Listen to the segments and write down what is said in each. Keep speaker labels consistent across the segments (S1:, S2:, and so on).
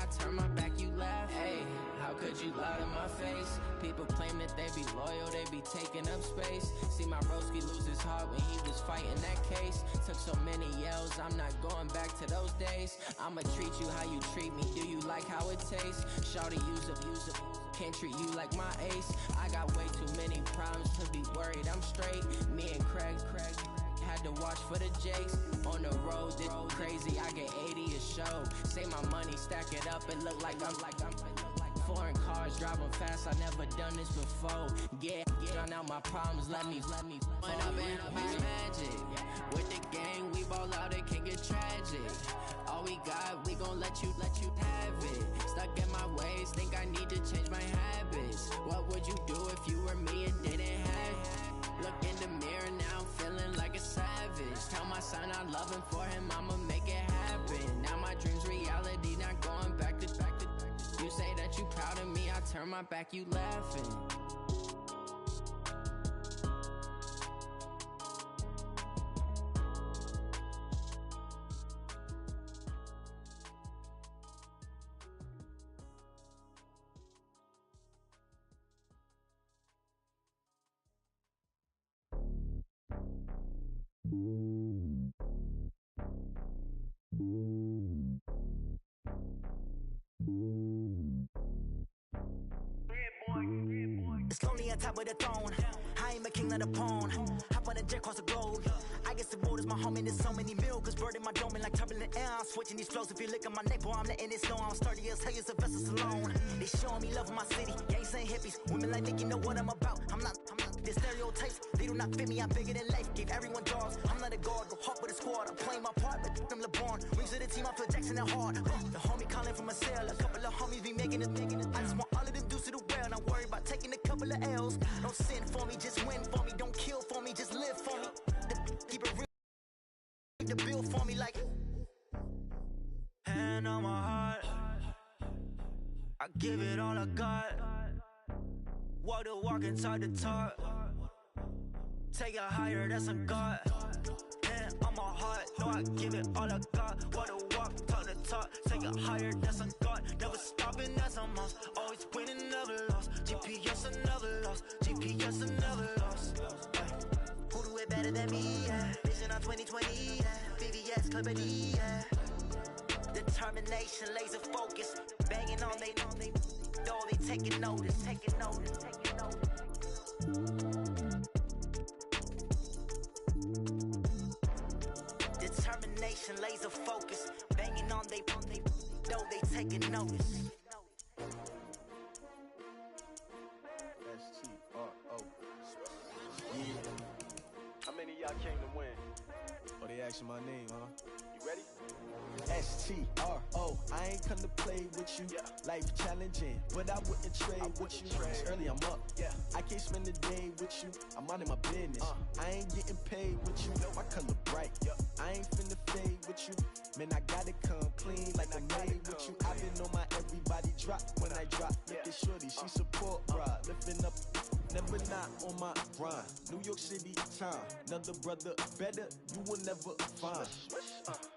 S1: I turn my back, you laugh. Hey, how could you lie to my face? People claim that they be loyal, they be taking up space. See my broski lose his heart when he was fighting that case. Took so many yells, I'm not going back to those days. I'ma treat you how you treat me, do you like how it tastes? Shawty, use up, can't treat you like my ace. I got way too many problems to be worried, I'm straight. Me and Craig had to watch for the Jakes. On the road, this crazy, I get 80 a show. Say my money, stack it up, it look like I'm foreign cars, driving fast, I never done this before. Get drown out my problems, let me Went up in a beach magic. With the gang, we ball out, it can get tragic. All we got, we gon' let you have it. Stuck in my ways, think I need to change my habits. What would you do if you were me and didn't have it? Look in the mirror now, I'm feeling like a savage. Tell my son I love him, for him I'ma make it happen. Now my dream's reality, not going back to. You say that you proud of me, I turn my back, you laughing.
S2: It's lonely on top of the throne. I ain't a king of the pawn. Hop on a jet across the globe. I guess the road is my home and there's so many milkers bird in my dome and like turbulent air. I'm switching these flows. If you look at my neck, boy, I'm letting it snow. I'm sturdy as hell, as a vessel alone. They showing me love in my city. Gangs and hippies, women like Nick, you know what I'm about. I'm not the stereotypes. They do not fit me. I'm bigger than life. Gave everyone jobs. I'm not a guard. Go hard with a squad. I'm playing my part, but I'm LeBron. Rings of the team. I feel Jackson and hard. The homie calling from a cell. A couple of homies be making it. I just want all of them dudes to the well. Not worry about taking a couple of L's. Don't sin for me, just win for me. Don't kill for me, just live for me. Keep it real. Keep the bill for me like. Hand on my heart. I give it all I got. Walk the walk and talk the talk. Take it higher, that's a God. Hand on my heart. No, I give it all I got. Walk the walk, talk the talk. Take it higher, that's a God. Never stopping, that's a must. Always winning, never lost. GPS, I never lost. GPS, I never lost. Who do it better than me? Yeah. Vision on 2020. Yeah. VVS, Clippity. Yeah. Determination, laser focus. Banging on they though they taking notice. Taking notice. Taking notice. Determination, laser focus. Banging on they though they taking notice.
S3: How many of y'all came to win?
S4: Oh, they asking my name, huh?
S3: You ready?
S4: STRO, I ain't come to play with you.
S3: Yeah.
S4: Life challenging, but I wouldn't trade with you. It's early, I'm up.
S3: Yeah.
S4: I can't spend the day with you. I'm minding my business. I ain't getting paid with you. My color bright. I ain't finna fade with you. Man, I gotta come clean like I made with you. I've been on my everybody drop when I drop. Look at shorty, she support bra. Lifting up, never not on my grind. New York City time. Another brother better, you will never find.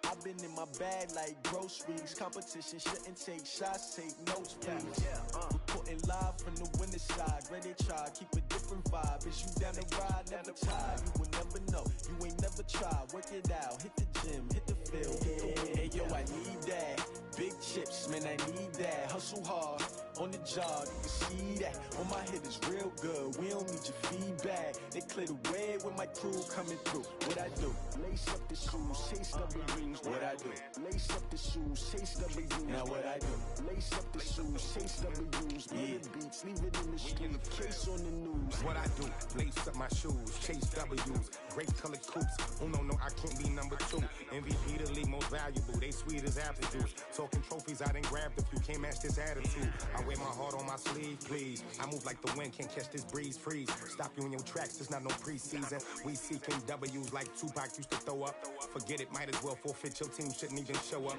S4: I've been in my bag like groceries. Competition shouldn't take shots, take notes, please. Reporting live from the winter side. Ready to try, keep a different vibe. Is you down the ride, never tired. You will never know, you ain't never tried. Work it out, hit the gym, hit the field. Hey yo, I need that. Big chips, man, I need that. Hustle hard, on the job, you can see that. On my head is real good, we don't need your feedback. They clear the way when my crew coming through. What I do? Lace up the shoes, chase W's. What I do? Lace up the shoes, chase W's. Now what I do? Lace up the shoes, chase W's. Yeah. Beats, leave it in the street, case on the news.
S5: What I do? Lace up my shoes, chase W's. Grape colored coops. Oh no, I can't be number 2. MVP the league most valuable. They sweet as apple juice. Talking trophies, I done grabbed a few. Can't match this attitude. I wear my heart on my sleeve, please. I move like the wind, can't catch this breeze, freeze. Stop you in your tracks, it's not no preseason. We seeking W's like Tupac used to throw up. Forget it, might as well forfeit, your team shouldn't even show up.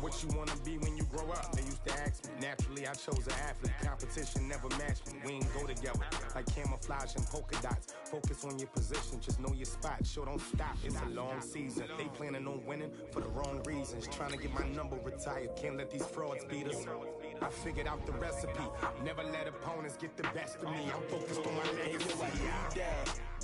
S5: What you wanna be when you grow up? They used to ask me. Naturally, I chose an athlete. Competition never matched me. We ain't go together like camouflage and polka dots. Focus on your position, just know your spot. Sure, don't stop, it's a long season. They planning on winning for the wrong reasons. Trying to get my number retired, can't let these frauds beat us. I figured out the recipe. Never let opponents get the best of me. I'm focused on my legacy.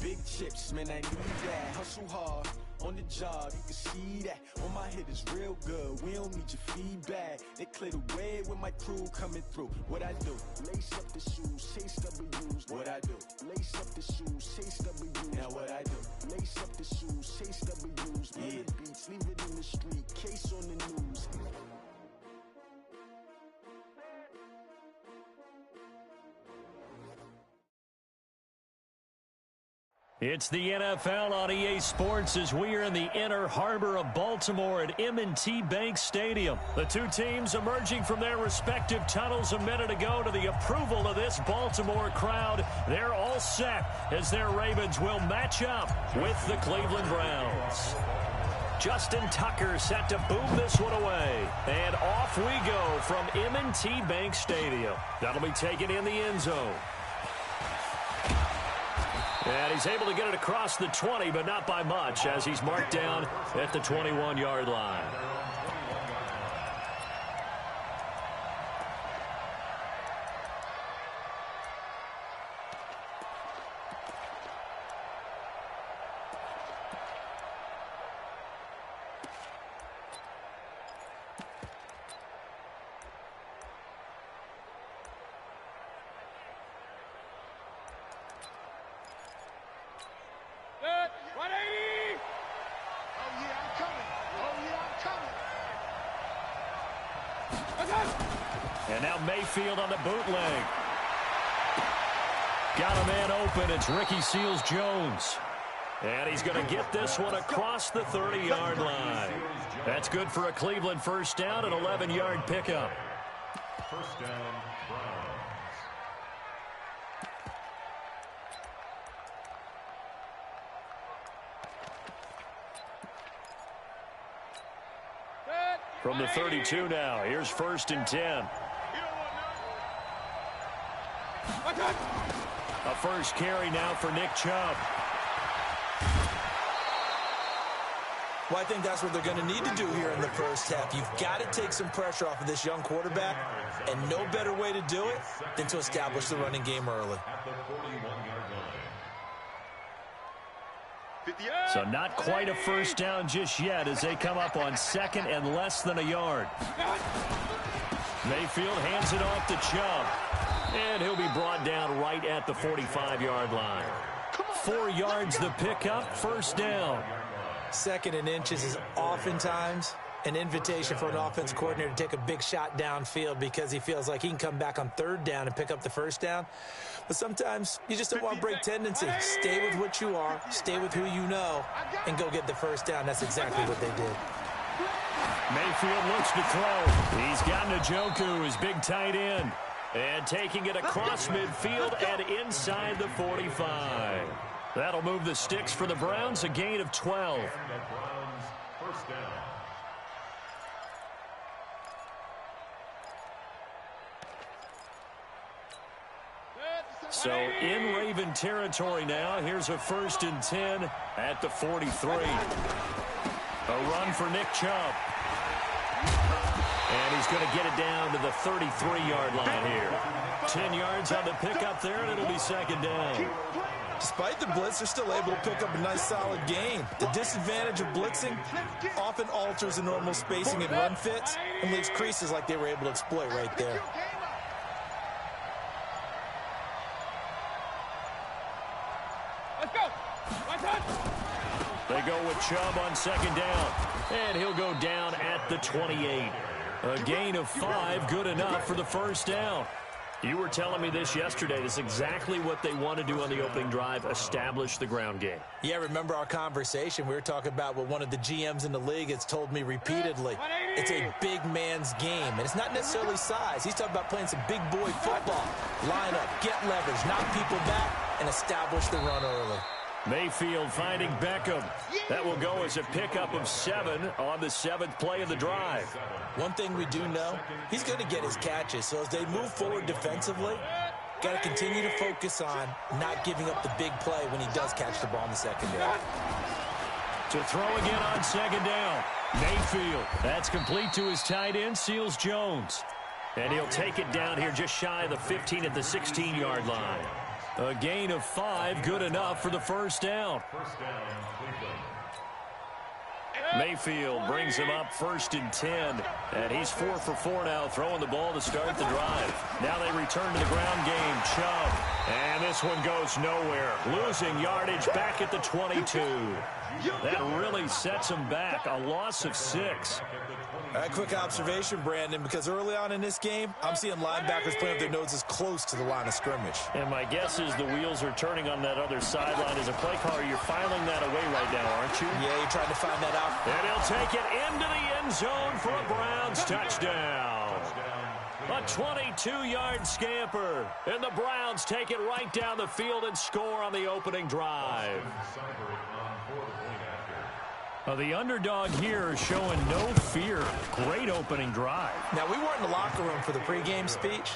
S4: Big chips, man, I need that. Hustle hard on the job, you can see that. On my hit is real good, we don't need your feedback. They clear the way with my crew coming through. What I do? Lace up the shoes, chase W's. What I do? Lace up the shoes, chase W's. Now what I do? Lace up the shoes, chase W's. Yeah, beats, leave it in the street, case on the news.
S6: It's the NFL on EA Sports as we are in the inner harbor of Baltimore at M&T Bank Stadium. The two teams emerging from their respective tunnels a minute ago to the approval of this Baltimore crowd. They're all set as their Ravens will match up with the Cleveland Browns. Justin Tucker set to boom this one away. And off we go from M&T Bank Stadium. That'll be taken in the end zone. And he's able to get it across the 20, but not by much, as he's marked down at the 21-yard line. And now Mayfield on the bootleg. Got a man open. It's Ricky Seals-Jones. And he's going to get this one across the 30-yard line. That's good for a Cleveland first down, an 11-yard pickup.
S7: First down, Browns.
S6: From the 32 now, here's 1st and 10. A first carry now for Nick Chubb.
S8: Well, I think that's what they're going to need to do here in the first half. You've got to take some pressure off of this young quarterback, and no better way to do it than to establish the running game early.
S6: So not quite a first down just yet as they come up on 2nd and less than a yard. Mayfield hands it off to Chubb. And he'll be brought down right at the 45-yard line. 4 yards the pickup, first down.
S8: 2nd and inches is oftentimes an invitation for an offense coordinator to take a big shot downfield because he feels like he can come back on 3rd down and pick up the first down. But sometimes you just don't want to break tendency. Stay with what you are, stay with who you know, and go get the first down. That's exactly what they did.
S6: Mayfield looks to throw. He's got Njoku, his big tight end. And taking it across midfield and inside the 45. That'll move the sticks for the Browns, a gain of 12.
S7: First down.
S6: So in Raven territory now, here's a 1st and 10 at the 43. A run for Nick Chubb. And he's going to get it down to the 33-yard line here. 10 yards on the pickup there, and it'll be 2nd down.
S8: Despite the blitz, they're still able to pick up a nice solid gain. The disadvantage of blitzing often alters the normal spacing and run fits and leaves creases like they were able to exploit right there.
S6: They go with Chubb on 2nd down, and he'll go down at the 28. A gain of 5, good enough for the first down. You were telling me this yesterday. This is exactly what they want to do on the opening drive, establish the ground game.
S8: Yeah, remember our conversation? We were talking about what one of the GMs in the league has told me repeatedly. It's a big man's game, and it's not necessarily size. He's talking about playing some big boy football. Line up, get leverage, knock people back, and establish the run early.
S6: Mayfield finding Beckham. That will go as a pickup of 7 on the 7th play of the drive.
S8: One thing we do know, he's going to get his catches. So as they move forward defensively, got to continue to focus on not giving up the big play when he does catch the ball in the secondary.
S6: To throw again on 2nd down. Mayfield. That's complete to his tight end, Seals Jones. And he'll take it down here just shy of the 15 at the 16-yard line. A gain of 5, good enough for the first down. Mayfield brings him up 1st and 10. And he's 4 for 4 now, throwing the ball to start the drive. Now they return to the ground game. Chubb. And this one goes nowhere. Losing yardage back at the 22. That really sets him back. A loss of 6.
S8: A quick observation, Brandon, because early on in this game, I'm seeing linebackers playing with their noses close to the line of scrimmage.
S6: And my guess is the wheels are turning on that other sideline. As a play caller, you're filing that away right now, aren't you?
S8: Yeah, you're trying to find that out.
S6: And he'll take it into the end zone for a Browns touchdown. A 22-yard scamper. And the Browns take it right down the field and score on the opening drive. The underdog here is showing no fear. Great opening drive.
S8: Now, we weren't in the locker room for the pregame speech,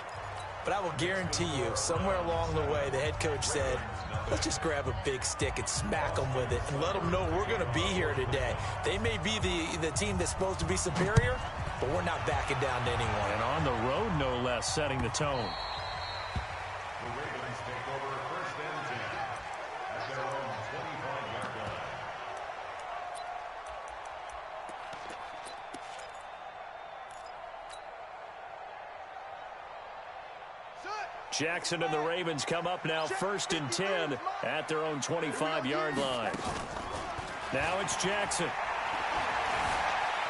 S8: but I will guarantee you, somewhere along the way, the head coach said, let's just grab a big stick and smack them with it and let them know we're going to be here today. They may be the team that's supposed to be superior, but we're not backing down to anyone.
S6: And on the road, no less, setting the tone.
S7: The Ravens take over 1st and 10 at their own 25-yard line.
S6: Jackson and the Ravens come up now 1st and 10 at their own 25-yard line. Now it's Jackson.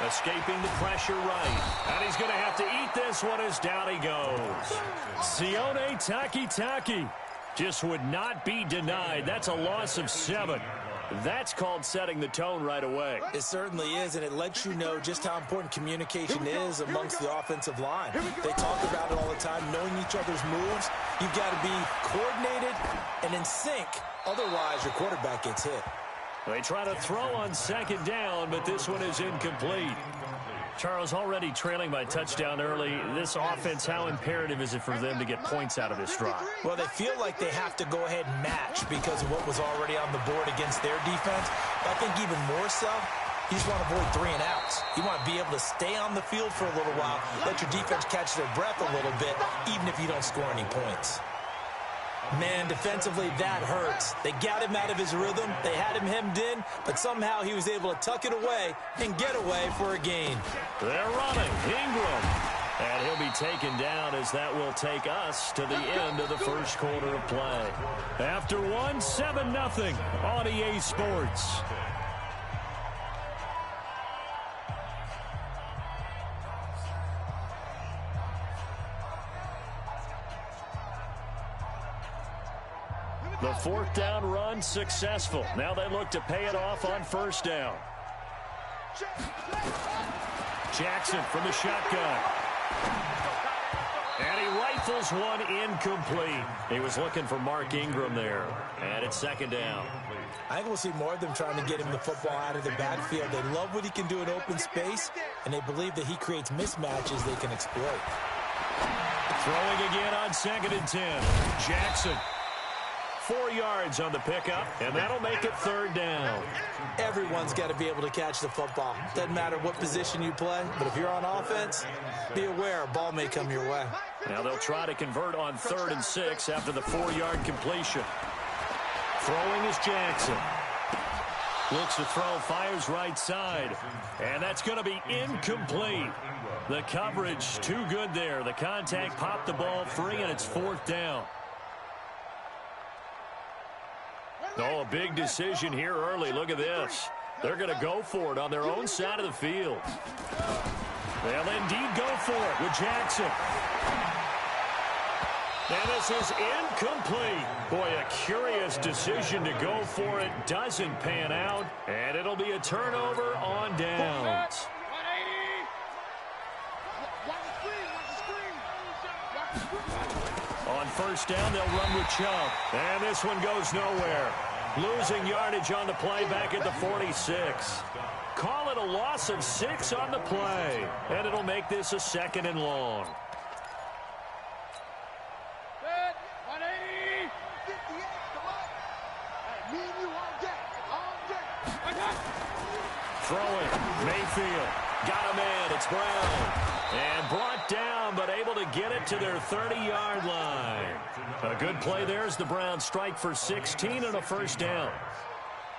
S6: Escaping the pressure right. And he's going to have to eat this one as down he goes. Sione Takitaki just would not be denied. That's a loss of 7. That's called setting the tone right away.
S8: It certainly is, and it lets you know just how important communication is amongst the offensive line. They talk about it all the time, knowing each other's moves. You've got to be coordinated and in sync. Otherwise, your quarterback gets hit.
S6: They try to throw on 2nd down, but this one is incomplete. Charles, already trailing by touchdown early. This offense, how imperative is it for them to get points out of this drive?
S8: Well, they feel like they have to go ahead and match because of what was already on the board against their defense. But I think even more so, you just want to avoid 3 and outs. You want to be able to stay on the field for a little while, let your defense catch their breath a little bit, even if you don't score any points. Man, defensively, that hurts. They got him out of his rhythm. They had him hemmed in, but somehow he was able to tuck it away and get away for a gain.
S6: They're running. Ingram. And he'll be taken down as that will take us to the end of the first quarter of play. After one, 7-0 on EA Sports. The 4th down run successful. Now they look to pay it off on 1st down. Jackson from the shotgun. And he rifles one incomplete. He was looking for Mark Ingram there. And it's 2nd down.
S8: I think we'll see more of them trying to get him the football out of the backfield. They love what he can do in open space, and they believe that he creates mismatches they can exploit.
S6: Throwing again on 2nd and 10. Jackson. 4 yards on the pickup, and that'll make it 3rd down.
S8: Everyone's got to be able to catch the football. Doesn't matter what position you play, but if you're on offense, be aware a ball may come your way.
S6: Now they'll try to convert on 3rd and 6 after the 4-yard completion. Throwing is Jackson. Looks to throw, fires right side, and that's going to be incomplete. The coverage too good there. The contact popped the ball free, and it's 4th down. Oh, a big decision here early. Look at this. They're going to go for it on their own side of the field. They'll indeed go for it with Jackson. And this is incomplete. Boy, a curious decision to go for it. Doesn't pan out. And it'll be a turnover on downs. On first down, they'll run with Chubb. And this one goes nowhere. Losing yardage on the play back at the 46. Call it a loss of 6 on the play. And it'll make this a 2nd and long. Throwing. Mayfield. Got a man. It's Brown. And brought down, but able to get it to their 30-yard line. A good play there as the Browns strike for 16 and a first down.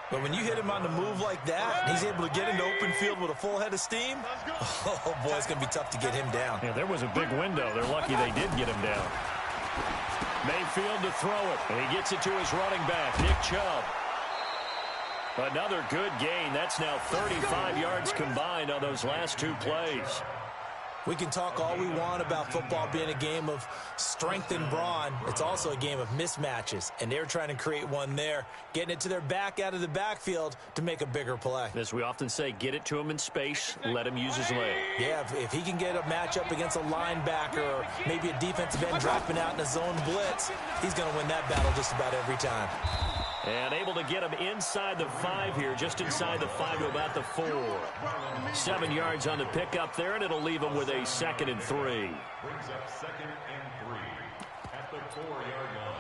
S8: But when you hit him on the move like that, and he's able to get into open field with a full head of steam, oh, boy, it's going to be tough to get him down.
S6: Yeah, there was a big window. They're lucky they did get him down. Mayfield to throw it. And he gets it to his running back, Nick Chubb. Another good gain. That's now 35 yards combined on those last 2 plays.
S8: We can talk all we want about football being a game of strength and brawn. It's also a game of mismatches, and they're trying to create one there, getting it to their back out of the backfield to make a bigger play.
S6: As we often say, get it to him in space, let him use his leg.
S8: Yeah, if he can get a matchup against a linebacker or maybe a defensive end dropping out in a zone blitz, he's going to win that battle just about every time.
S6: And able to get him inside the 5 here, just inside the 5 to about the 4. 7 yards on the pickup there, and it'll leave him with a 2nd and 3.
S7: Brings up 2nd and 3 at the 4-yard line.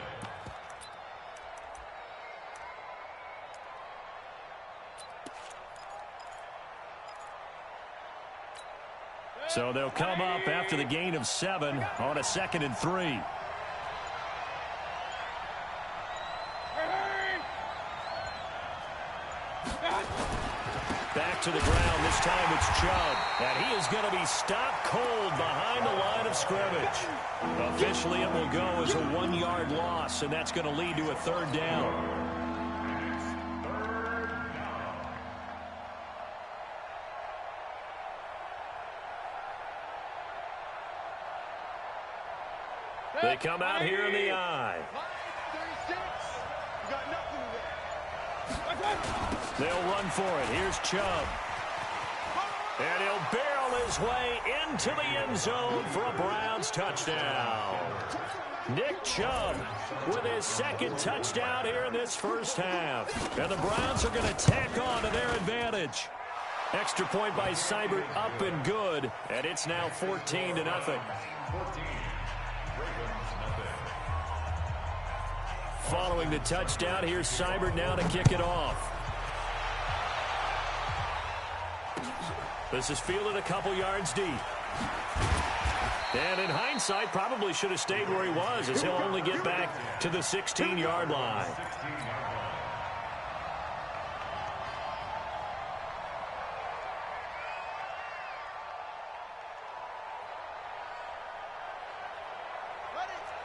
S6: So they'll come up after the gain of 7 on a 2nd and 3. Back to the ground. This time it's Chubb. And he is going to be stopped cold behind the line of scrimmage. Officially, it will go as a 1-yard loss, and that's going to lead to a 3rd down. They come out here in the I. They'll run for it. Here's Chubb. And he'll barrel his way into the end zone for a Browns touchdown. Nick Chubb with his 2nd touchdown here in this first half. And the Browns are going to tack on to their advantage. Extra point by Seibert up and good. And it's now 14-0. Following the touchdown, here's Seibert now to kick it off. This is fielded a couple yards deep. And in hindsight, probably should have stayed where he was, as he'll only get back to the 16-yard line.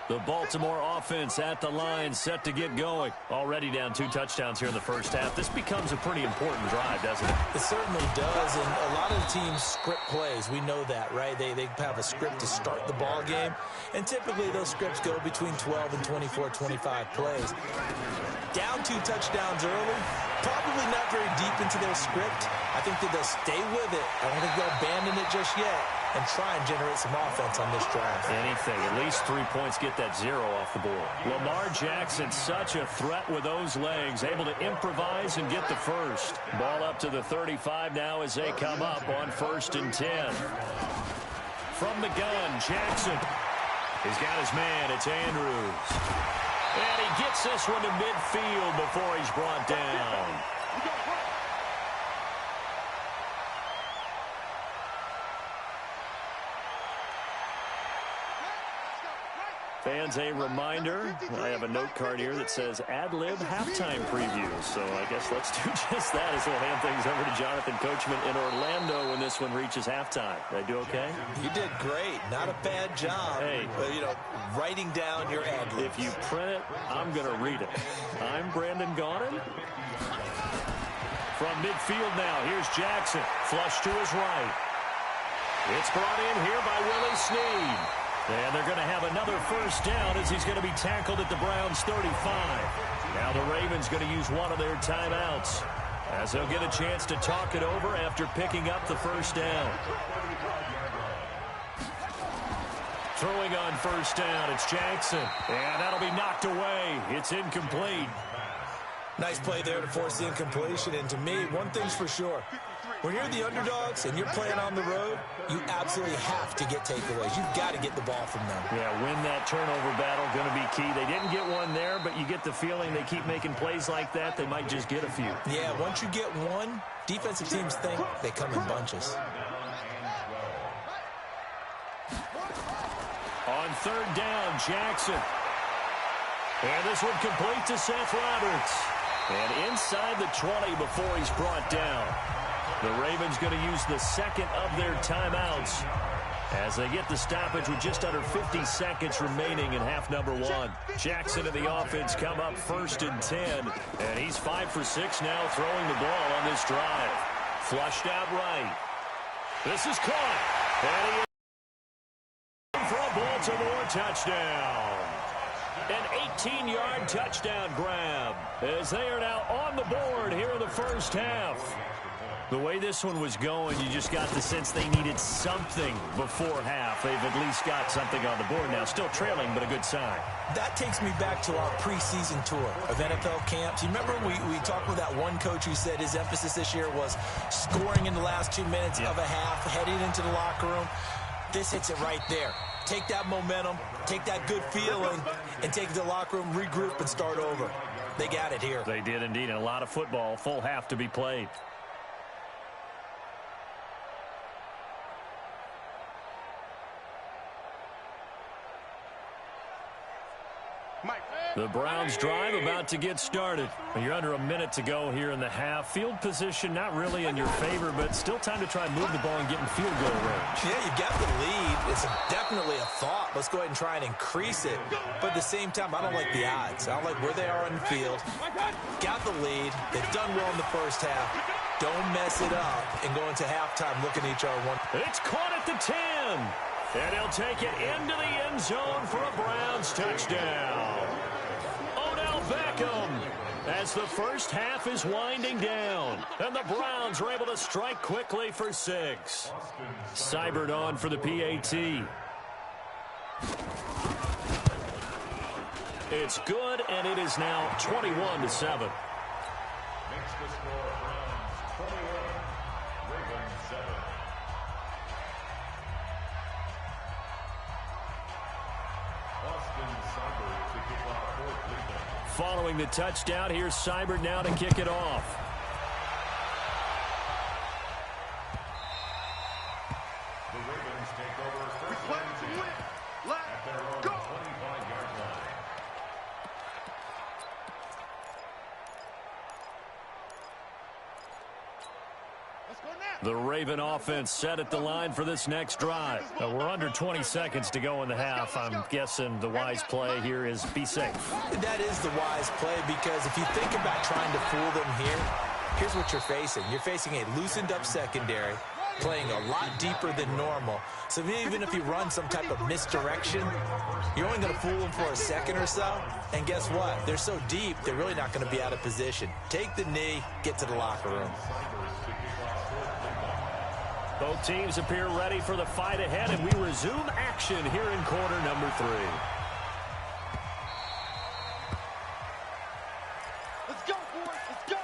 S6: The Baltimore offense at the line, set to get going. Already down 2 touchdowns here in the first half. This becomes a pretty important drive, doesn't it?
S8: It certainly does, and a lot of the teams script plays. We know that, right? They have a script to start the ball game, and typically those scripts go between 12 and 24, 25 plays. Down 2 touchdowns early, probably not very deep into their script. I think that they'll stay with it. I don't think they'll abandon it just yet and try and generate some offense on this drive.
S6: Anything. At least 3 points, get that 0 off the board. Lamar Jackson, such a threat with those legs, able to improvise and get the first. Ball up to the 35 now as they come up on 1st and 10. From the gun, Jackson. He's got his man. It's Andrews. And he gets this one to midfield before he's brought down. Fans, a reminder, I have a note card here that says ad-lib halftime preview. So I guess let's do just that as we'll hand things over to Jonathan Coachman in Orlando when this one reaches halftime. Did I do okay?
S8: You did great. Not a bad job.
S6: Hey.
S8: But, writing down your ad-libs.
S6: If you print it, I'm going to read it. I'm Brandon Gaudin. From midfield now, here's Jackson. Flush to his right. It's brought in here by Willie Snead. And they're going to have another first down as he's going to be tackled at the Browns' 35. Now the Ravens going to use one of their timeouts as they'll get a chance to talk it over after picking up the first down. Throwing on first down, it's Jackson. And that'll be knocked away. It's incomplete.
S8: Nice play there to force the incompletion. And to me, one thing's for sure. When you're the underdogs and you're playing on the road, you absolutely have to get takeaways. You've got to get the ball from them.
S6: Yeah, win that turnover battle, going to be key. They didn't get one there, but you get the feeling they keep making plays like that, they might just get a few.
S8: Yeah, once you get one, defensive teams think they come in bunches.
S6: On third down, Jackson. And this one complete to Seth Roberts. And inside the 20 before he's brought down. The Ravens going to use the second of their timeouts as they get the stoppage with just under 50 seconds remaining in half number one. Jackson and the offense come up 1st and 10. And he's 5 for 6 now throwing the ball on this drive. Flushed out right. This is caught. And he is for a Baltimore touchdown. An 18-yard touchdown grab as they are now on the board here in the first half. The way this one was going, you just got the sense they needed something before half. They've at least got something on the board now. Still trailing, but a good sign.
S8: That takes me back to our preseason tour of NFL camps. You remember we talked with that one coach who said his emphasis this year was scoring in the last 2 minutes of a half, heading into the locker room. This hits it right there. Take that momentum, take that good feeling, and take it to the locker room, regroup, and start over. They got it here.
S6: They did indeed, and a lot of football, full half to be played. The Browns drive about to get started. You're under a minute to go here in the half. Field position not really in your favor, but still time to try and move the ball and get in field goal range.
S8: Yeah, you've got the lead. It's definitely a thought. Let's go ahead and try and increase it. But at the same time, I don't like the odds. I don't like where they are on the field. Got the lead. They've done well in the first half. Don't mess it up and go into halftime looking at each other.
S6: It's caught at the 10. And he'll take it into the end zone for a Browns touchdown. Beckham as the first half is winding down. And the Browns are able to strike quickly for 6. Seibert on for the PAT. It's good, and it is now 21-7.
S7: Makes the score Browns 21, Ravens 7. Austin Seibert to kick off for Cleveland.
S6: Following the touchdown, here's Seibert now to kick it off.
S7: The Ravens take over first and 10 at their own 25-yard line.
S6: The Raven offense set at the line for this next drive. We're under 20 seconds to go in the half. I'm guessing the wise play here is be safe.
S8: That is the wise play, because if you think about trying to fool them here, here's what you're facing. You're facing a loosened up secondary, playing a lot deeper than normal. So even if you run some type of misdirection, you're only going to fool them for a second or so. And guess what? They're so deep, they're really not going to be out of position. Take the knee, get to the locker room.
S6: Both teams appear ready for the fight ahead, and we resume action here in quarter number 3.
S3: Let's go, boys. Let's go.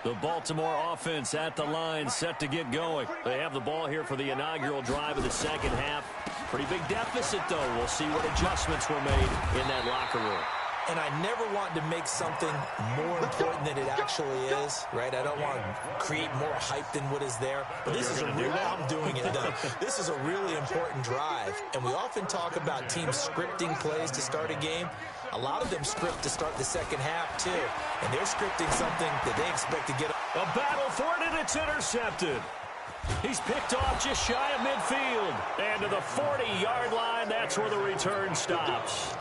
S6: The Baltimore offense at the line, set to get going. They have the ball here for the inaugural drive of the second half. Pretty big deficit, though. We'll see what adjustments were made in that locker room.
S8: And I never want to make something more important than it actually is, right? I don't want to create more hype than what is there. But this is I'm doing it, though. This is a really important drive. And we often talk about teams scripting plays to start a game. A lot of them script to start the second half, too. And they're scripting something that they expect to get.
S6: A battle for it, and it's intercepted. He's picked off just shy of midfield. And to the 40-yard line, that's where the return stops.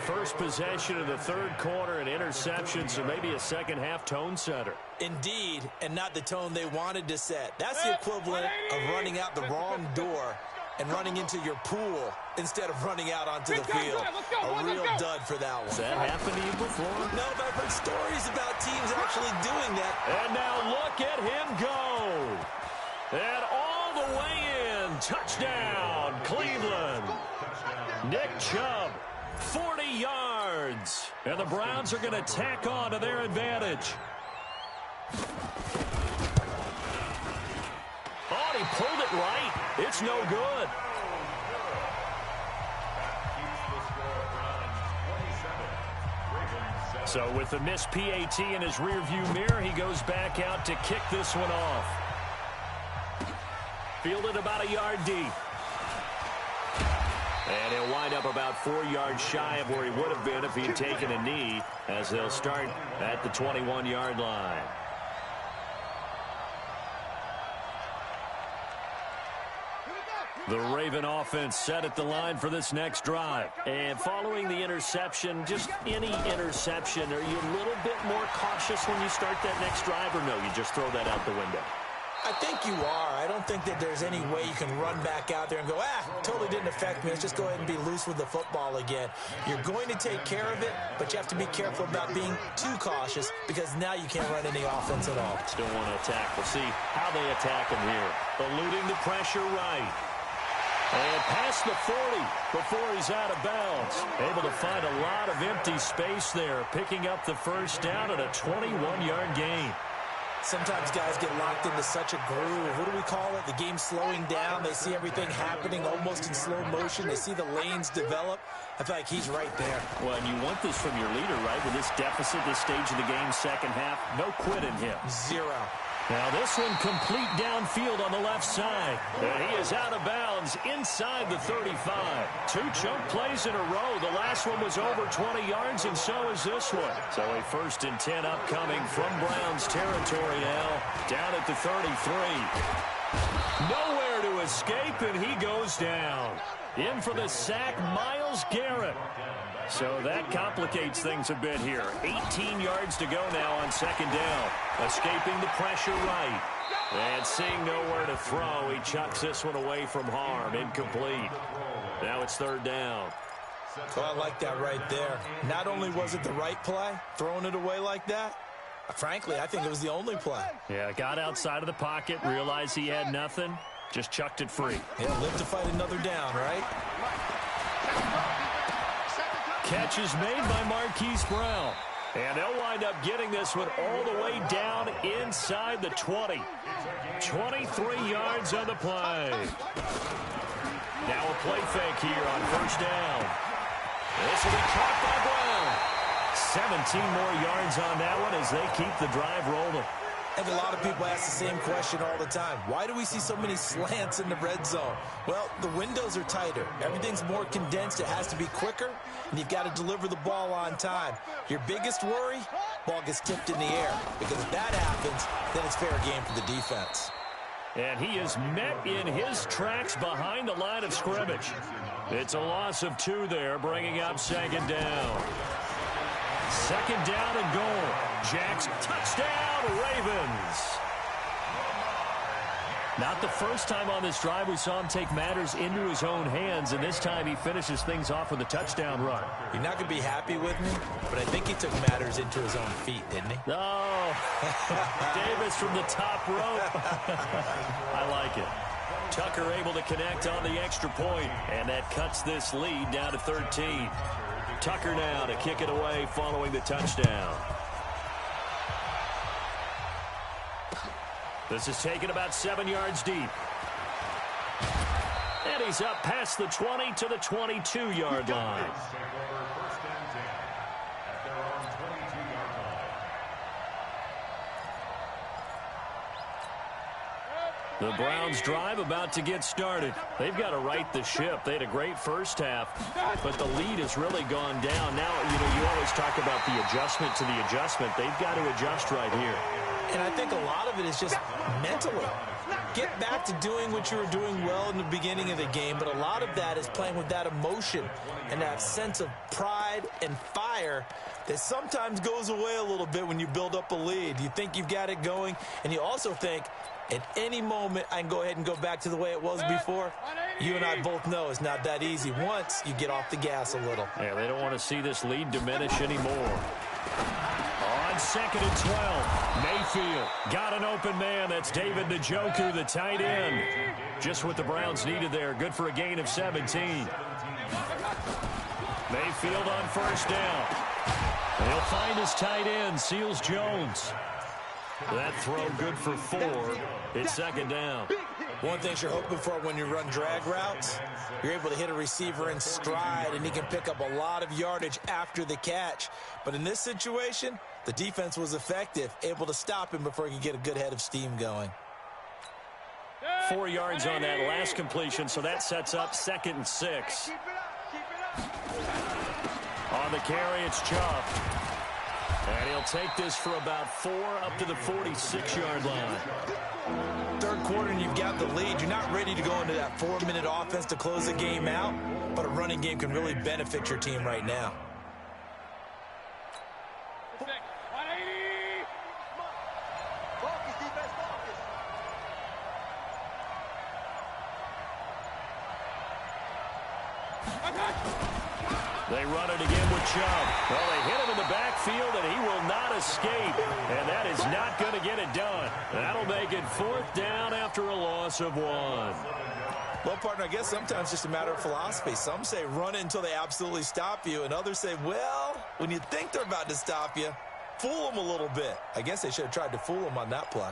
S6: First possession of the third quarter, an interception, so maybe a second-half tone setter.
S8: Indeed, and not the tone they wanted to set. That's the equivalent of running out the wrong door and running into your pool instead of running out onto the field. A real dud for that one.
S6: Has that happened to you before?
S8: No, but I've heard stories about teams actually doing that.
S6: And now look at him go. And all the way in. Touchdown, Cleveland. Nick Chubb, 40 yards. And the Browns are going to tack on to their advantage. Oh, he pulled it right. It's no good. So with the missed PAT in his rearview mirror, he goes back out to kick this one off. Fielded about a yard deep. And he'll wind up about 4 yards shy of where he would have been if he had taken a knee, as they'll start at the 21-yard line. The Raven offense set at the line for this next drive. And following the interception, just any interception, are you a little bit more cautious when you start that next drive, or no, you just throw that out the window?
S8: I think you are. I don't think that there's any way you can run back out there and go, totally didn't affect me. Let's just go ahead and be loose with the football again. You're going to take care of it, but you have to be careful about being too cautious because now you can't run any offense at all.
S6: Still want to attack. We'll see how they attack him here. Eluding the pressure right. And past the 40 before he's out of bounds. Able to find a lot of empty space there, picking up the first down at a 21-yard gain.
S8: Sometimes guys get locked into such a groove. What do we call it? The game's slowing down. They see everything happening almost in slow motion. They see the lanes develop. I feel like he's right there.
S6: Well, and you want this from your leader, right? With this deficit, this stage of the game, second half, no quit in him.
S8: Zero.
S6: Now this one complete downfield on the left side. And he is out of bounds inside the 35. 2 chunk plays in a row. The last one was over 20 yards, and so is this one. So a 1st and 10 upcoming from Browns territory now. Down at the 33. Nowhere to escape, and he goes down. In for the sack, Myles Garrett. So that complicates things a bit here. 18 yards to go now on second down. Escaping the pressure right. And seeing nowhere to throw, he chucks this one away from harm. Incomplete. Now it's 3rd down.
S8: Oh, I like that right there. Not only was it the right play, throwing it away like that, frankly, I think it was the only play.
S6: Yeah, got outside of the pocket, realized he had nothing, just chucked it free.
S8: Yeah, live to fight another down, right?
S6: Catch is made by Marquise Brown. And they'll wind up getting this one all the way down inside the 20. 23 yards on the play. Now a play fake here on 1st down. This will be caught by Brown. 17 more yards on that one as they keep the drive rolling.
S8: I think a lot of people ask the same question all the time. Why do we see so many slants in the red zone? Well, the windows are tighter. Everything's more condensed. It has to be quicker, and you've got to deliver the ball on time. Your biggest worry, ball gets tipped in the air. Because if that happens, then it's fair game for the defense.
S6: And he is met in his tracks behind the line of scrimmage. It's a loss of 2 there, bringing up 2nd down. 2nd down and goal. Jacks, touchdown, Ravens. Not the first time on this drive we saw him take matters into his own hands, and this time he finishes things off with a touchdown run.
S8: You're not going to be happy with me, but I think he took matters into his own feet, didn't he?
S6: Oh, Davis from the top rope. I like it. Tucker able to connect on the extra point, and that cuts this lead down to 13. Tucker now to kick it away following the touchdown. This is taken about 7 yards deep. And he's up past the 20 to the 22-yard line. The Browns drive about to get started. They've got to right the ship. They had a great first half, but the lead has really gone down. Now, you always talk about the adjustment to the adjustment. They've got to adjust right here.
S8: And I think a lot of it is just mentally. get back to doing what you were doing well in the beginning of the game, but a lot of that is playing with that emotion and that sense of pride and fire that sometimes goes away a little bit when you build up a lead. You think you've got it going, and you also think at any moment I can go ahead and go back to the way it was before. You and I both know it's not that easy once you get off the gas a little.
S6: Yeah, they don't want to see this lead diminish anymore. On 2nd and 12, Mayfield got an open man. That's David Njoku, the tight end. Just what the Browns needed there. Good for a gain of 17. Mayfield on 1st down. He'll find his tight end, Seals Jones. That throw good for 4. It's 2nd down.
S8: One thing you're hoping for when you run drag routes, you're able to hit a receiver in stride, and he can pick up a lot of yardage after the catch. But in this situation, the defense was effective, able to stop him before he could get a good head of steam going.
S6: 4 yards on that last completion, so that sets up 2nd and 6. On the carry, it's Chubb. And he'll take this for about 4 up to the 46-yard line.
S8: Third quarter, and you've got the lead. You're not ready to go into that 4-minute offense to close the game out, but a running game can really benefit your team right now.
S6: They run it again with Chubb. Well, they hit him in the backfield, and he will not escape. And that is not going to get it done. That'll make it 4th down after a loss of 1.
S8: Well, partner, I guess sometimes it's just a matter of philosophy. Some say run it until they absolutely stop you, and others say, well, when you think they're about to stop you, fool them a little bit. I guess they should have tried to fool them on that play.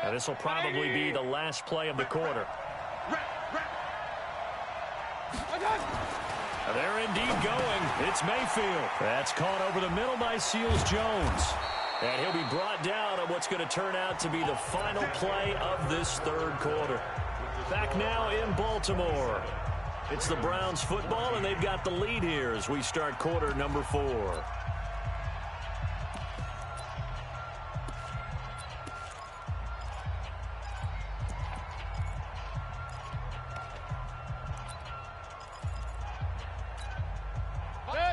S6: And this will probably be the last play of the quarter. They're indeed going. It's Mayfield. That's caught over the middle by Seals Jones. And he'll be brought down on what's going to turn out to be the final play of this 3rd quarter. Back now in Baltimore. It's the Browns football, and they've got the lead here as we start quarter number 4.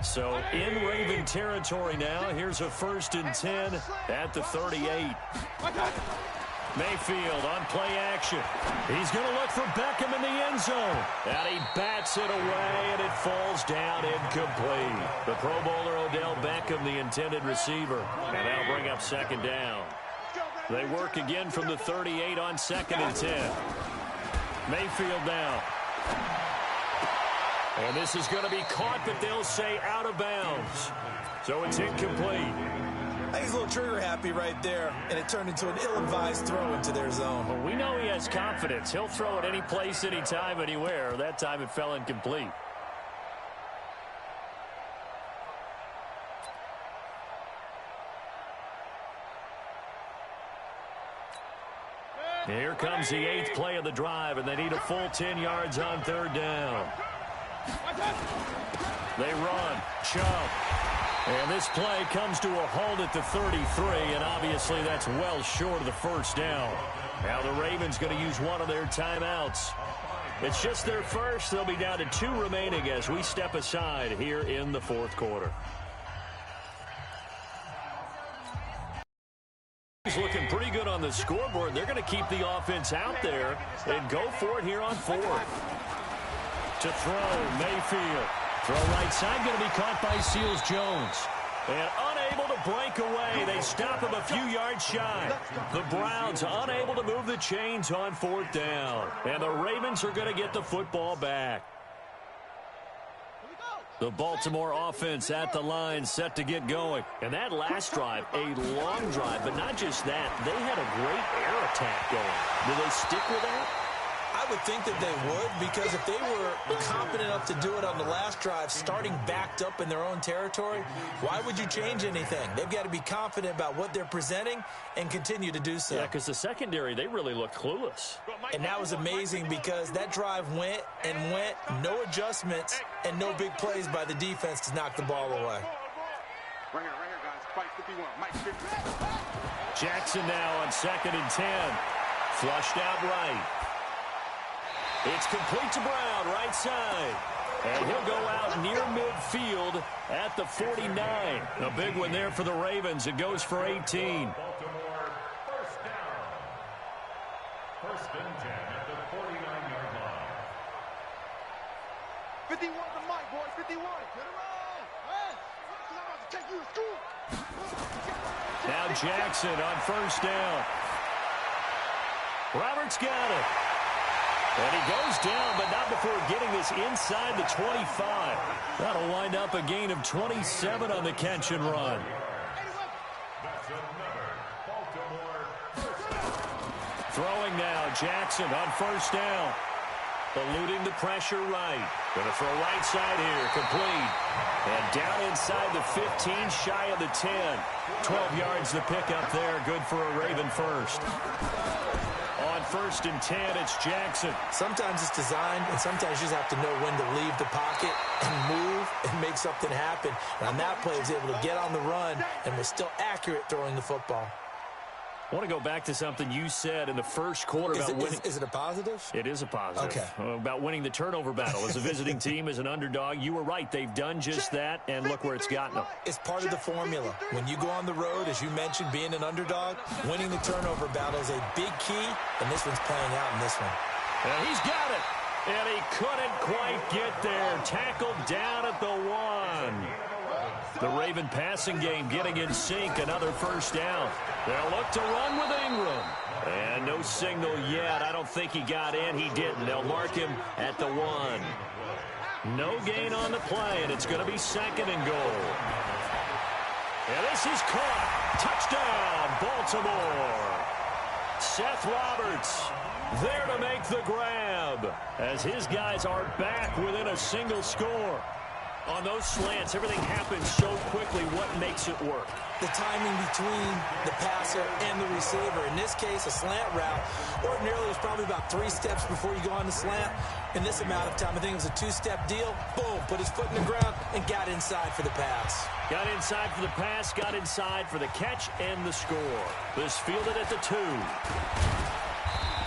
S6: So in Raven territory now. Here's a 1st and 10 at the 38. Mayfield on play action. He's going to look for Beckham in the end zone. And he bats it away, and it falls down incomplete. The Pro Bowler Odell Beckham, the intended receiver. And that'll bring up 2nd down. They work again from the 38 on 2nd and 10. Mayfield now. And this is going to be caught, but they'll say out of bounds. So it's incomplete.
S8: I think he's a little trigger happy right there, and it turned into an ill-advised throw into their zone.
S6: Well, we know he has confidence. He'll throw it any place, anytime, anywhere. That time it fell incomplete. Here comes the 8th play of the drive, and they need a full 10 yards on 3rd down. They run. Chubb. And this play comes to a halt at the 33, and obviously that's well short of the 1st down. Now the Ravens going to use one of their timeouts. It's just their first. They'll be down to 2 remaining as we step aside here in the 4th quarter. He's looking pretty good on the scoreboard. They're going to keep the offense out there and go for it here on 4th. To throw, Mayfield. Throw right side, going to be caught by Seals Jones. And unable to break away. They stop him a few yards shy. The Browns unable to move the chains on 4th down. And the Ravens are going to get the football back. The Baltimore offense at the line, set to get going. And that last drive, a long drive, but not just that. They had a great air attack going. Do they stick with that?
S8: I would think that they would, because if they were confident enough to do it on the last drive, starting backed up in their own territory, why would you change anything? They've got to be confident about what they're presenting and continue to do so.
S6: Yeah, because the secondary, they really looked clueless.
S8: And that was amazing because that drive went and went, no adjustments, and no big plays by the defense to knock the ball away.
S3: Right here, guys.
S6: Jackson now on 2nd and 10. Flushed out right. It's complete to Brown, right side. And he'll go out near midfield at the 49. A big one there for the Ravens. It goes for 18.
S7: Baltimore, first down. 1st and 10 at the 49-yard line.
S3: 51 to Mike, boys. 51. Get it on. Hey, I'm about to take you to school.
S6: Now Jackson on 1st down. Roberts got it. And he goes down, but not before getting this inside the 25. That'll wind up a gain of 27 on the catch and run.
S7: That's another Baltimore first down.
S6: Throwing now, Jackson on 1st down. Eluding the pressure right. Going to throw right side here, complete. And down inside the 15, shy of the 10. 12 yards the pickup there, good for a Raven first. On 1st and 10, it's Jackson.
S8: Sometimes it's designed, and sometimes you just have to know when to leave the pocket and move and make something happen. And on that play, he was able to get on the run and was still accurate throwing the football.
S6: I want to go back to something you said in the first quarter about winning.
S8: Is it a positive?
S6: It is a positive.
S8: Okay.
S6: About winning the turnover battle. As a visiting team, as an underdog, you were right. They've done just that, and look where it's gotten them.
S8: It's part of the formula. When you go on the road, as you mentioned, being an underdog, winning the turnover battle is a big key, and this one's playing out in this one.
S6: And he's got it. And he couldn't quite get there. Tackled down at the 1. The Raven passing game getting in sync. Another 1st down. They'll look to run with Ingram. And no signal yet. I don't think he got in. He didn't. They'll mark him at the 1. No gain on the play, and it's going to be 2nd and goal. And this is caught. Touchdown, Baltimore. Seth Roberts there to make the grab as his guys are back within a single score. On those slants, everything happens so quickly. What makes it work?
S8: The timing between the passer and the receiver. In this case, a slant route. Ordinarily, it's probably about 3 steps before you go on the slant. In this amount of time, I think it was a 2-step deal. Boom, put his foot in the ground and got inside for the pass.
S6: Got inside for the pass, got inside for the catch and the score. This fielded at the 2.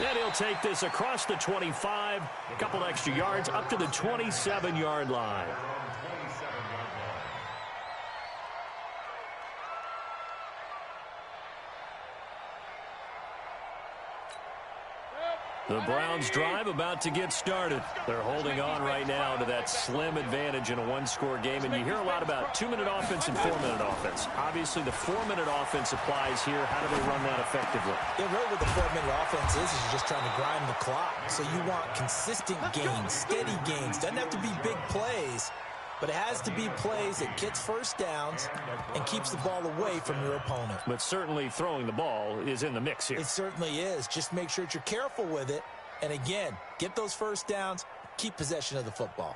S6: Then he'll take this across the 25, a couple extra yards up to the 27-yard line. The Browns drive about to get started. They're holding on right now to that slim advantage in a 1-score game. And you hear a lot about 2-minute offense and 4-minute offense. Obviously, the 4-minute offense applies here. How do they run that effectively?
S8: Yeah, really what the 4-minute offense is you're just trying to grind the clock. So you want consistent gains, steady gains. Doesn't have to be big plays, but it has to be plays that gets 1st downs and keeps the ball away from your opponent.
S6: But certainly throwing the ball is in the mix here.
S8: It certainly is. Just make sure that you're careful with it. And again, get those 1st downs, keep possession of the football.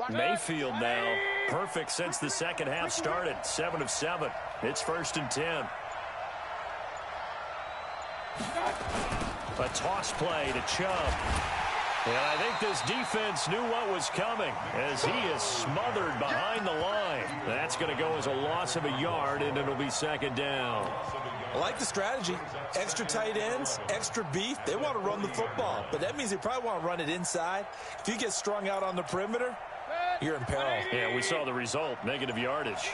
S6: Mayfield now, perfect since the second half started. 7 of 7. It's 1st and 10. A toss play to Chubb. And I think this defense knew what was coming as he is smothered behind the line. That's going to go as a loss of a yard, and it'll be 2nd down.
S8: I like the strategy. Extra tight ends, extra beef. They want to run the football, but that means they probably want to run it inside. If you get strung out on the perimeter, you're in peril.
S6: Yeah, we saw the result, negative yardage.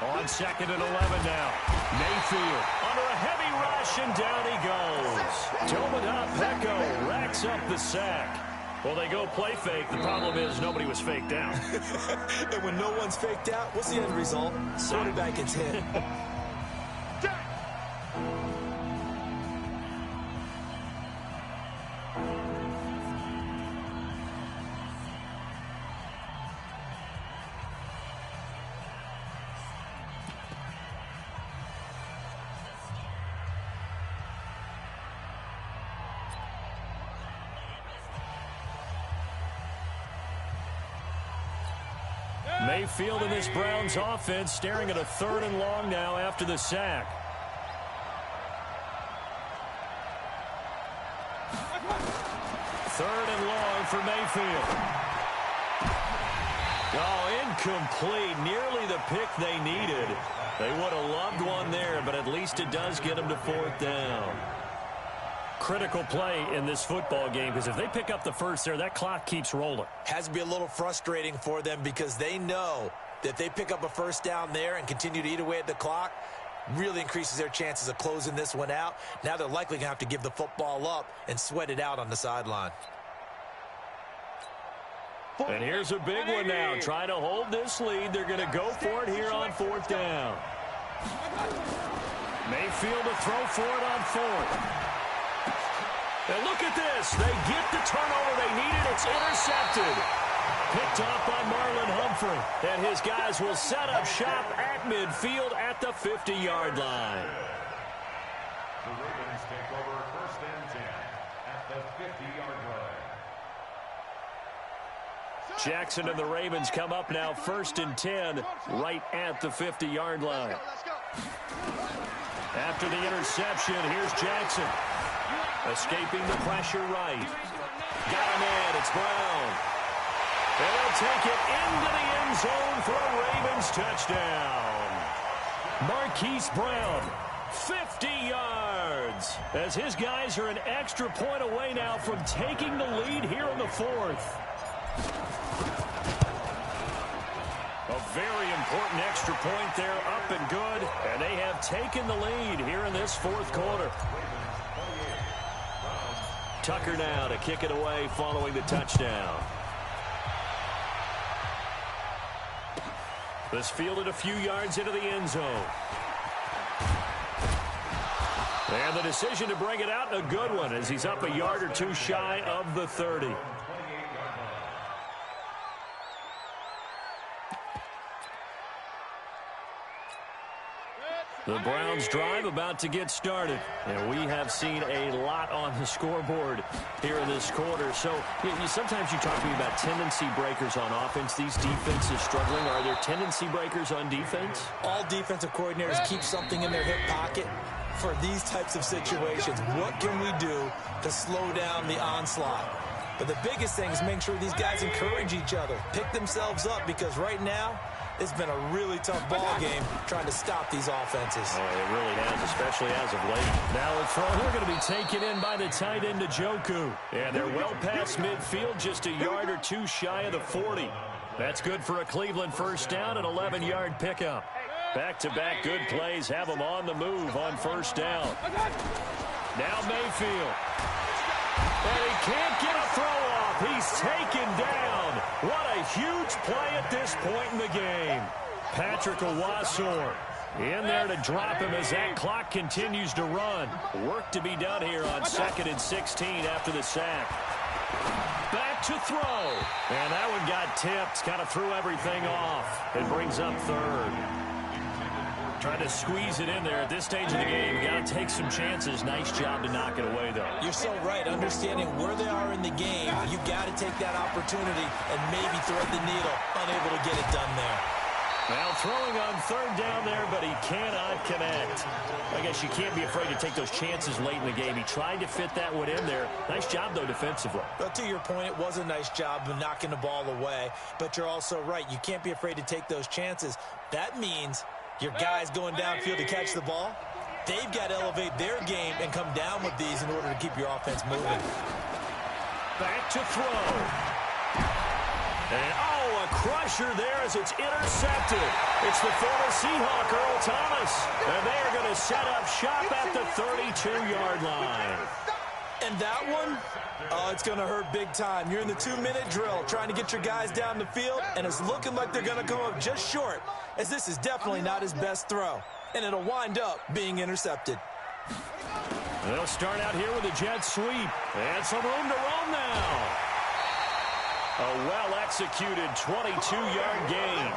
S6: On 2nd and 11 now. Mayfield under a heavy rush, and down he goes. Tomadot Pecco racks up the sack. Well, they go play fake. The problem is nobody was faked out.
S8: And when no one's faked out, what's the end result? Quarterback gets hit.
S6: Mayfield and this Browns offense staring at a 3rd and long now after the sack. Third and long for Mayfield. Oh, incomplete. Nearly the pick they needed. They would have loved one there, but at least it does get them to 4th down. Critical play in this football game, because if they pick up the first there, that clock keeps rolling.
S8: Has to be a little frustrating for them because they know that if they pick up a first down there and continue to eat away at the clock, really increases their chances of closing this one out. Now they're likely going to have to give the football up and sweat it out on the sideline.
S6: And here's a big one now. Trying to hold this lead. They're going to go for it here on 4th down. Mayfield to throw for it on 4th. And look at this. They get the turnover they needed. It's intercepted. Picked off by Marlon Humphrey. And his guys will set up shop at midfield at the 50-yard line.
S7: The Ravens take over 1st and 10 at the 50-yard line.
S6: Jackson and the Ravens come up now 1st and 10 right at the 50-yard line. After the interception, here's Jackson. Escaping the pressure right. Got a man. It's Brown. And they'll take it into the end zone for a Ravens touchdown. Marquise Brown, 50 yards. As his guys are an extra point away now from taking the lead here in the 4th. A very important extra point there, up and good. And they have taken the lead here in this 4th quarter. Tucker now to kick it away following the touchdown. This fielded a few yards into the end zone. And the decision to bring it out, a good one, as he's up a yard or two shy of the 30. The Browns drive about to get started. And we have seen a lot on the scoreboard here in this quarter. So sometimes you talk to me about tendency breakers on offense. These defenses struggling. Are there tendency breakers on defense?
S8: All defensive coordinators keep something in their hip pocket for these types of situations. What can we do to slow down the onslaught? But the biggest thing is make sure these guys encourage each other, pick themselves up, because right now, it's been a really tough ball game trying to stop these offenses.
S6: Oh, it really has, especially as of late. Now the throw, they're going to be taken in by the tight end, Njoku. And they're well past midfield, just a yard or two shy of the 40. That's good for a Cleveland first down, an 11-yard pickup. Back-to-back good plays have them on the move on first down. Now Mayfield. And he can't get a throw off. He's taken down. What a huge play at this point in the game. Patrick Owasor in there to drop him as that clock continues to run. Work to be done here on 2nd and 16 after the sack. Back to throw. And that one got tipped. Kind of threw everything off. It brings up 3rd. Trying to squeeze it in there at this stage of the game. You got to take some chances. Nice job to knock it away, though.
S8: You're so right. Understanding where they are in the game, you got to take that opportunity and maybe thread the needle. Unable to get it done there.
S6: Now throwing on 3rd down there, but he cannot connect. I guess you can't be afraid to take those chances late in the game. He tried to fit that one in there. Nice job, though, defensively.
S8: But to your point, it was a nice job of knocking the ball away. But you're also right. You can't be afraid to take those chances. That means your guys going downfield to catch the ball, they've got to elevate their game and come down with these in order to keep your offense moving.
S6: Back to throw. And, a crusher there as it's intercepted. It's the former Seahawk, Earl Thomas. And they are going to set up shop at the 32-yard line.
S8: And that one, it's going to hurt big time. You're in the 2-minute drill trying to get your guys down the field, and it's looking like they're going to come up just short, as this is definitely not his best throw. And it'll wind up being intercepted.
S6: They'll start out here with a jet sweep. And some room to roam now. A well-executed 22-yard gain.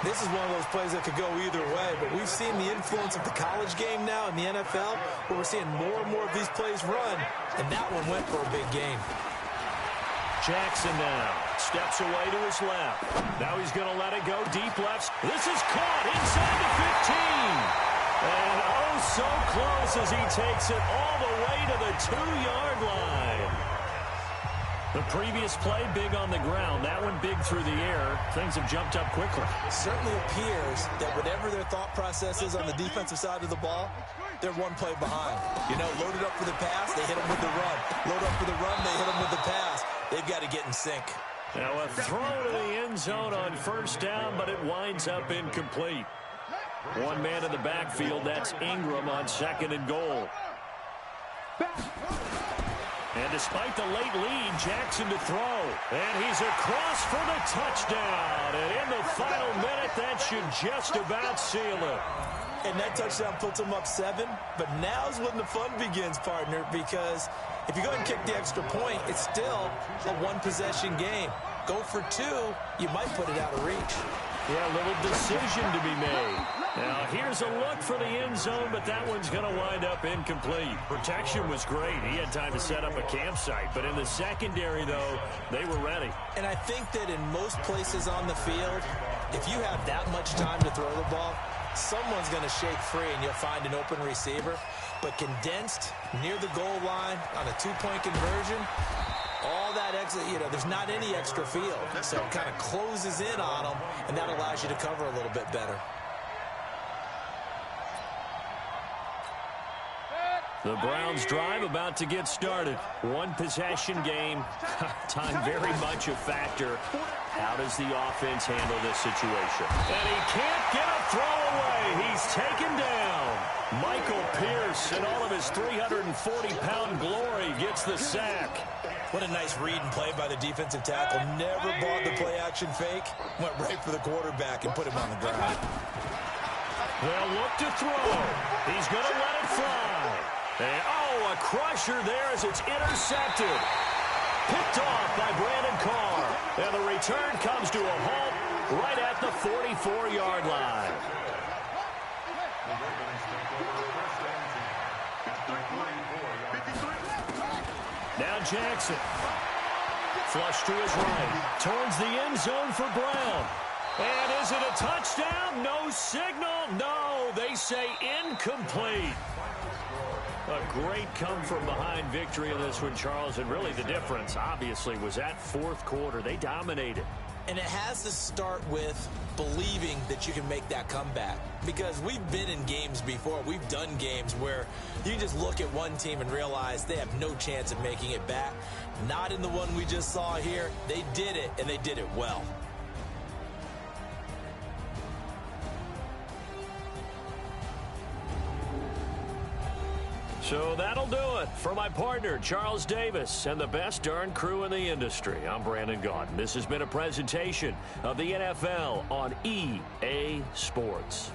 S8: This is one of those plays that could go either way, but we've seen the influence of the college game now in the NFL, where we're seeing more and more of these plays run, and that one went for a big gain.
S6: Jackson now steps away to his left. Now he's going to let it go deep left. This is caught inside the 15. And so close as he takes it all the way to the 2-yard line. The previous play, big on the ground. That one big through the air. Things have jumped up quickly.
S8: It certainly appears that whatever their thought process is on the defensive side of the ball, they're one play behind. You know, loaded up for the pass, they hit them with the run. Load up for the run, they hit them with the pass. They've got to get in sync.
S6: Now a throw to the end zone on first down, but it winds up incomplete. One man in the backfield, that's Ingram on 2nd and goal. And despite the late lead, Jackson to throw. And he's across for the touchdown. And in the final minute, that should just about seal it.
S8: And that touchdown puts them up 7. But now's when the fun begins, partner, because if you go and kick the extra point, it's still a one-possession game. Go for 2, you might put it out of reach.
S6: Yeah, a little decision to be made. Now, here's a look for the end zone, but that one's going to wind up incomplete. Protection was great. He had time to set up a campsite. But in the secondary, though, they were ready.
S8: And I think that in most places on the field, if you have that much time to throw the ball, someone's going to shake free and you'll find an open receiver. But condensed near the goal line on a 2-point conversion, all that extra, you know, there's not any extra field. So it kind of closes in on them, and that allows you to cover a little bit better.
S6: The Browns drive about to get started. One possession game. Time very much a factor. How does the offense handle this situation? And he can't get a throw away. He's taken down. Michael Pierce, in all of his 340-pound glory, gets the sack.
S8: What a nice read and play by the defensive tackle. Never bought the play-action fake. Went right for the quarterback and put him on the ground.
S6: They'll look to throw. He's going to let it fly. And, oh, a crusher there as it's intercepted. Picked off by Brandon Carr. And the return comes to a halt right at the 44-yard line. Now Jackson. Flush to his right. Towards the end zone for Brown. And is it a touchdown? No signal. No, they say incomplete. A great come-from-behind victory in this one, Charles. And really the difference, obviously, was that fourth quarter. They dominated.
S8: And it has to start with believing that you can make that comeback. Because we've been in games before. We've done games where you just look at one team and realize they have no chance of making it back. Not in the one we just saw here. They did it, and they did it well.
S6: So that'll do it for my partner, Charles Davis, and the best darn crew in the industry. I'm Brandon Gaudin. This has been a presentation of the NFL on EA Sports.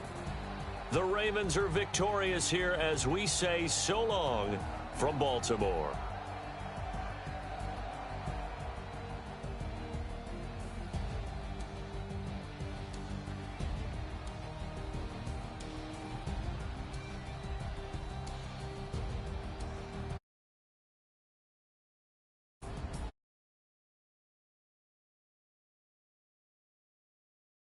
S6: The Ravens are victorious here as we say so long from Baltimore.